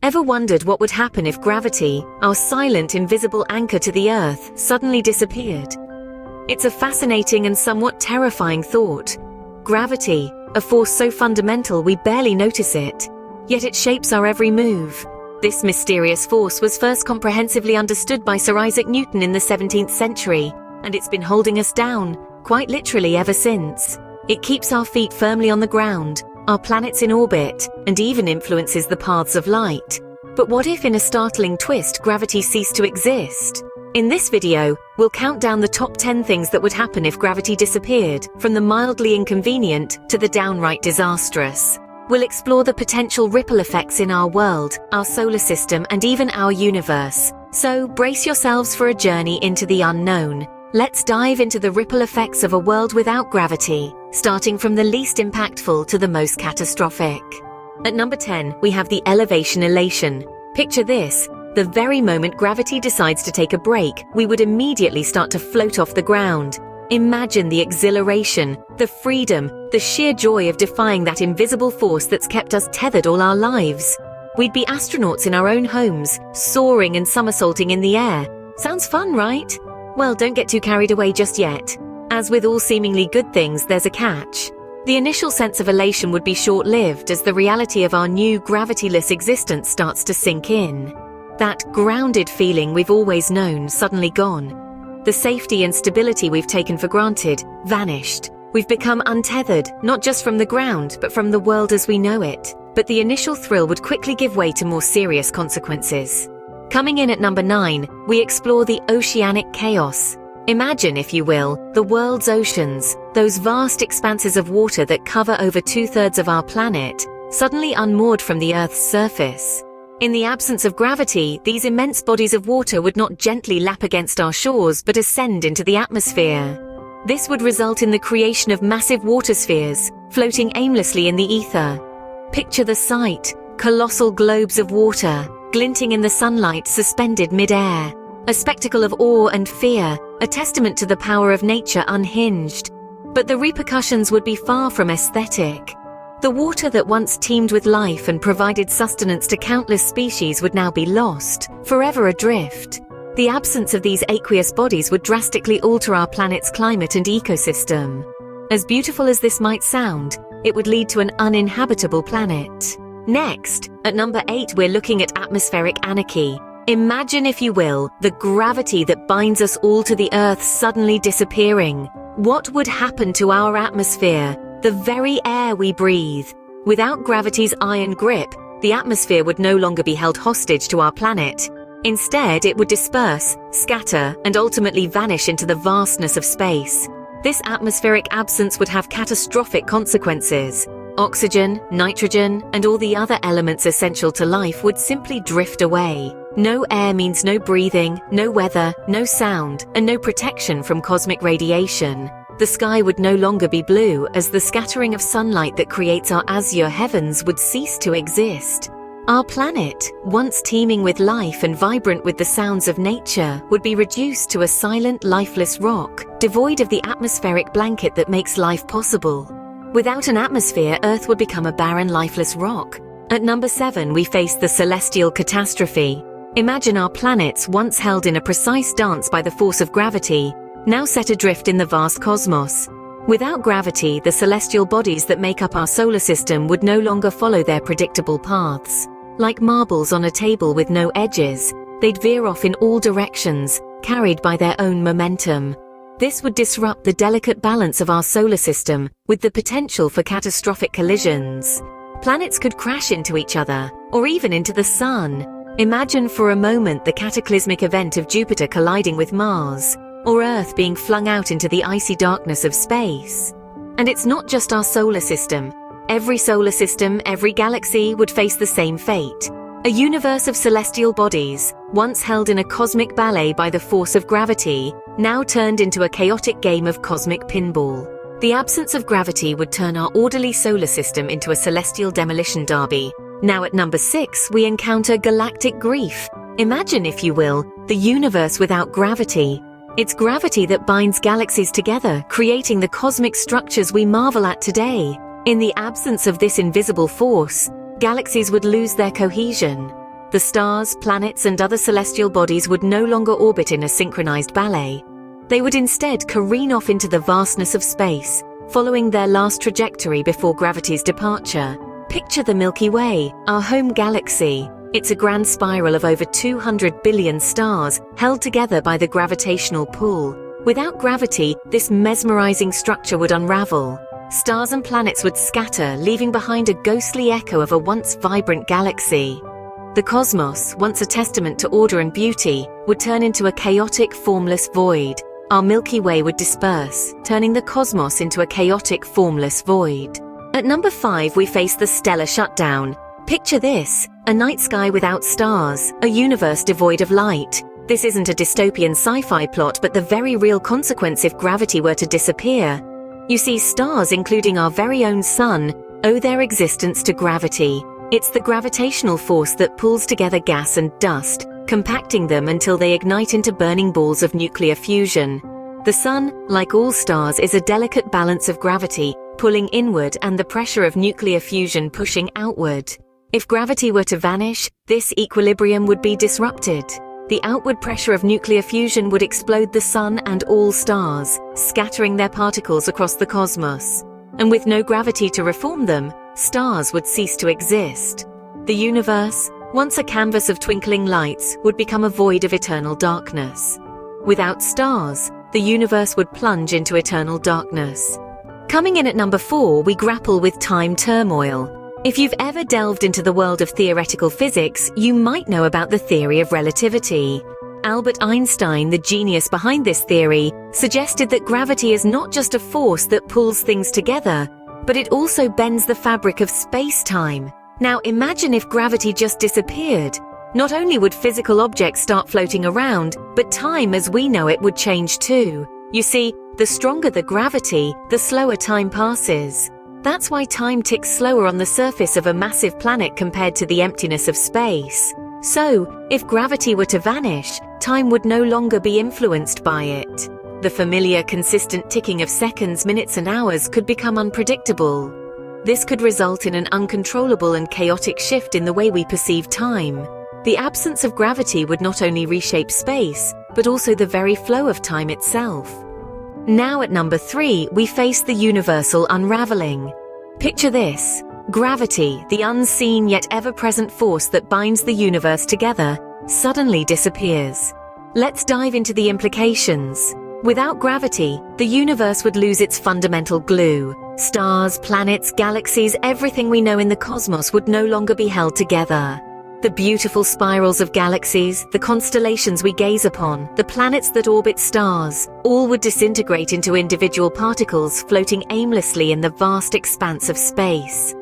Ever wondered what would happen if gravity, our silent, invisible anchor to the Earth, suddenly disappeared? It's a fascinating and somewhat terrifying thought. Gravity, a force so fundamental we barely notice it, yet it shapes our every move. This mysterious force was first comprehensively understood by Sir Isaac Newton in the 17th century, and it's been holding us down, quite literally ever since. It keeps our feet firmly on the ground, our planets in orbit, and even influences the paths of light. But what if, in a startling twist, gravity ceased to exist? In this video, we'll count down the top 10 things that would happen if gravity disappeared, from the mildly inconvenient to the downright disastrous. We'll explore the potential ripple effects in our world, our solar system, and even our universe. So brace yourselves for a journey into the unknown. Let's dive into the ripple effects of a world without gravity, starting from the least impactful to the most catastrophic. At number 10, we have the elevation elation. Picture this. The very moment gravity decides to take a break, we would immediately start to float off the ground. Imagine the exhilaration, the freedom, the sheer joy of defying that invisible force that's kept us tethered all our lives. We'd be astronauts in our own homes, soaring and somersaulting in the air. Sounds fun, right? Well, don't get too carried away just yet. As with all seemingly good things, there's a catch. The initial sense of elation would be short-lived as the reality of our new gravityless existence starts to sink in. That grounded feeling we've always known suddenly gone. The safety and stability we've taken for granted vanished. We've become untethered, not just from the ground, but from the world as we know it. But the initial thrill would quickly give way to more serious consequences. Coming in at number 9, we explore the oceanic chaos. Imagine, if you will, the world's oceans, those vast expanses of water that cover over 2/3 of our planet, suddenly unmoored from the Earth's surface. In the absence of gravity, these immense bodies of water would not gently lap against our shores but ascend into the atmosphere. This would result in the creation of massive water spheres, floating aimlessly in the ether. Picture the sight: colossal globes of water, glinting in the sunlight, suspended mid-air. A spectacle of awe and fear, a testament to the power of nature unhinged. But the repercussions would be far from aesthetic. The water that once teemed with life and provided sustenance to countless species would now be lost, forever adrift. The absence of these aqueous bodies would drastically alter our planet's climate and ecosystem. As beautiful as this might sound, it would lead to an uninhabitable planet. Next, at number 8, we're looking at atmospheric anarchy. Imagine, if you will, the gravity that binds us all to the Earth suddenly disappearing. What would happen to our atmosphere, the very air we breathe? Without gravity's iron grip, the atmosphere would no longer be held hostage to our planet. Instead, it would disperse, scatter, and ultimately vanish into the vastness of space. This atmospheric absence would have catastrophic consequences. Oxygen, nitrogen, and all the other elements essential to life would simply drift away. No air means no breathing, no weather, no sound, and no protection from cosmic radiation. The sky would no longer be blue, as the scattering of sunlight that creates our azure heavens would cease to exist. Our planet, once teeming with life and vibrant with the sounds of nature, would be reduced to a silent, lifeless rock, devoid of the atmospheric blanket that makes life possible. Without an atmosphere, Earth would become a barren, lifeless rock. At number 7, we face the celestial catastrophe. Imagine our planets, once held in a precise dance by the force of gravity, now set adrift in the vast cosmos. Without gravity, the celestial bodies that make up our solar system would no longer follow their predictable paths. Like marbles on a table with no edges, they'd veer off in all directions, carried by their own momentum. This would disrupt the delicate balance of our solar system, with the potential for catastrophic collisions. Planets could crash into each other, or even into the Sun. Imagine for a moment the cataclysmic event of Jupiter colliding with Mars, or Earth being flung out into the icy darkness of space. And it's not just our solar system. Every solar system, every galaxy would face the same fate. A universe of celestial bodies, once held in a cosmic ballet by the force of gravity, now turned into a chaotic game of cosmic pinball. The absence of gravity would turn our orderly solar system into a celestial demolition derby. Now at number 6, we encounter galactic grief. Imagine, if you will, the universe without gravity. It's gravity that binds galaxies together, creating the cosmic structures we marvel at today. In the absence of this invisible force, galaxies would lose their cohesion. The stars, planets, and other celestial bodies would no longer orbit in a synchronized ballet. They would instead careen off into the vastness of space, following their last trajectory before gravity's departure. Picture the Milky Way, our home galaxy. It's a grand spiral of over 200 billion stars, held together by the gravitational pull. Without gravity, this mesmerizing structure would unravel. Stars and planets would scatter, leaving behind a ghostly echo of a once vibrant galaxy. The cosmos, once a testament to order and beauty, would turn into a chaotic, formless void. Our Milky Way would disperse, turning the cosmos into a chaotic, formless void. At number 5, we face the stellar shutdown. Picture this: a night sky without stars, a universe devoid of light. This isn't a dystopian sci-fi plot, but the very real consequence if gravity were to disappear. You see, stars, including our very own sun, owe their existence to gravity. It's the gravitational force that pulls together gas and dust, compacting them until they ignite into burning balls of nuclear fusion. The sun, like all stars, is a delicate balance of gravity, pulling inward, and the pressure of nuclear fusion pushing outward. If gravity were to vanish, this equilibrium would be disrupted. The outward pressure of nuclear fusion would explode the sun and all stars, scattering their particles across the cosmos. And with no gravity to reform them, stars would cease to exist. The universe, once a canvas of twinkling lights, would become a void of eternal darkness. Without stars, the universe would plunge into eternal darkness. Coming in at number 4, we grapple with time turmoil. If you've ever delved into the world of theoretical physics, you might know about the theory of relativity. Albert Einstein, the genius behind this theory, suggested that gravity is not just a force that pulls things together, but it also bends the fabric of space-time. Now imagine if gravity just disappeared. Not only would physical objects start floating around, but time as we know it would change too. You see, the stronger the gravity, the slower time passes. That's why time ticks slower on the surface of a massive planet compared to the emptiness of space. So, if gravity were to vanish, time would no longer be influenced by it. The familiar, consistent ticking of seconds, minutes, and hours could become unpredictable. This could result in an uncontrollable and chaotic shift in the way we perceive time. The absence of gravity would not only reshape space, but also the very flow of time itself. Now at number 3, we face the universal unraveling. Picture this: gravity, the unseen yet ever-present force that binds the universe together, suddenly disappears. Let's dive into the implications. Without gravity, the universe would lose its fundamental glue. Stars, planets, galaxies, everything we know in the cosmos would no longer be held together. The beautiful spirals of galaxies, the constellations we gaze upon, the planets that orbit stars, all would disintegrate into individual particles floating aimlessly in the vast expanse of space.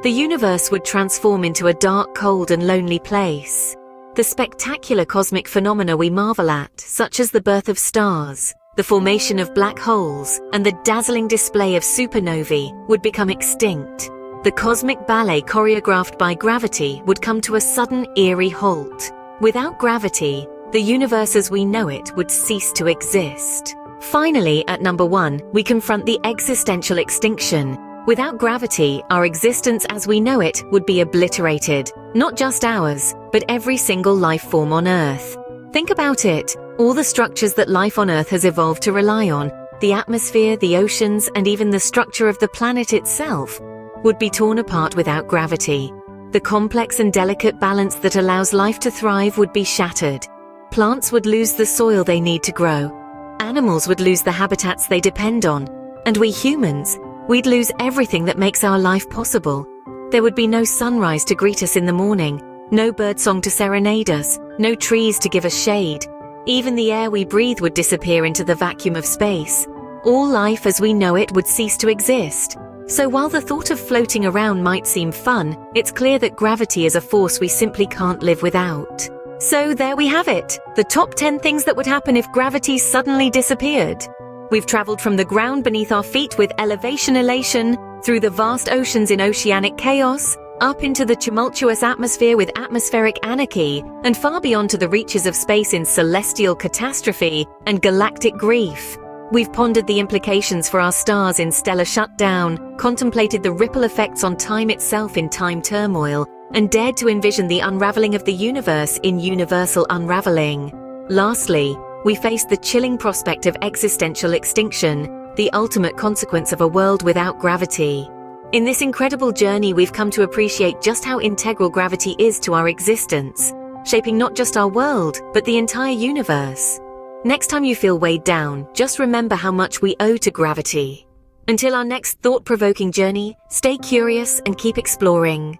The universe would transform into a dark, cold, and lonely place. The spectacular cosmic phenomena we marvel at, such as the birth of stars, the formation of black holes, and the dazzling display of supernovae, would become extinct. The cosmic ballet choreographed by gravity would come to a sudden, eerie halt. Without gravity, the universe as we know it would cease to exist. Finally, at number 1, we confront the existential extinction. Without gravity, our existence as we know it would be obliterated. Not just ours, but every single life form on Earth. Think about it. All the structures that life on Earth has evolved to rely on, the atmosphere, the oceans, and even the structure of the planet itself, would be torn apart without gravity. The complex and delicate balance that allows life to thrive would be shattered. Plants would lose the soil they need to grow. Animals would lose the habitats they depend on. And we humans, we'd lose everything that makes our life possible. There would be no sunrise to greet us in the morning, no birdsong to serenade us, no trees to give us shade. Even the air we breathe would disappear into the vacuum of space. All life as we know it would cease to exist. So while the thought of floating around might seem fun, it's clear that gravity is a force we simply can't live without. So there we have it, the top 10 things that would happen if gravity suddenly disappeared. We've traveled from the ground beneath our feet with elevation elation, through the vast oceans in oceanic chaos, up into the tumultuous atmosphere with atmospheric anarchy, and far beyond to the reaches of space in celestial catastrophe and galactic grief. We've pondered the implications for our stars in stellar shutdown, contemplated the ripple effects on time itself in time turmoil, and dared to envision the unraveling of the universe in Universal Unraveling. Lastly, we faced the chilling prospect of existential extinction, the ultimate consequence of a world without gravity. In this incredible journey, we've come to appreciate just how integral gravity is to our existence, shaping not just our world, but the entire universe. Next time you feel weighed down, just remember how much we owe to gravity. Until our next thought-provoking journey, stay curious and keep exploring.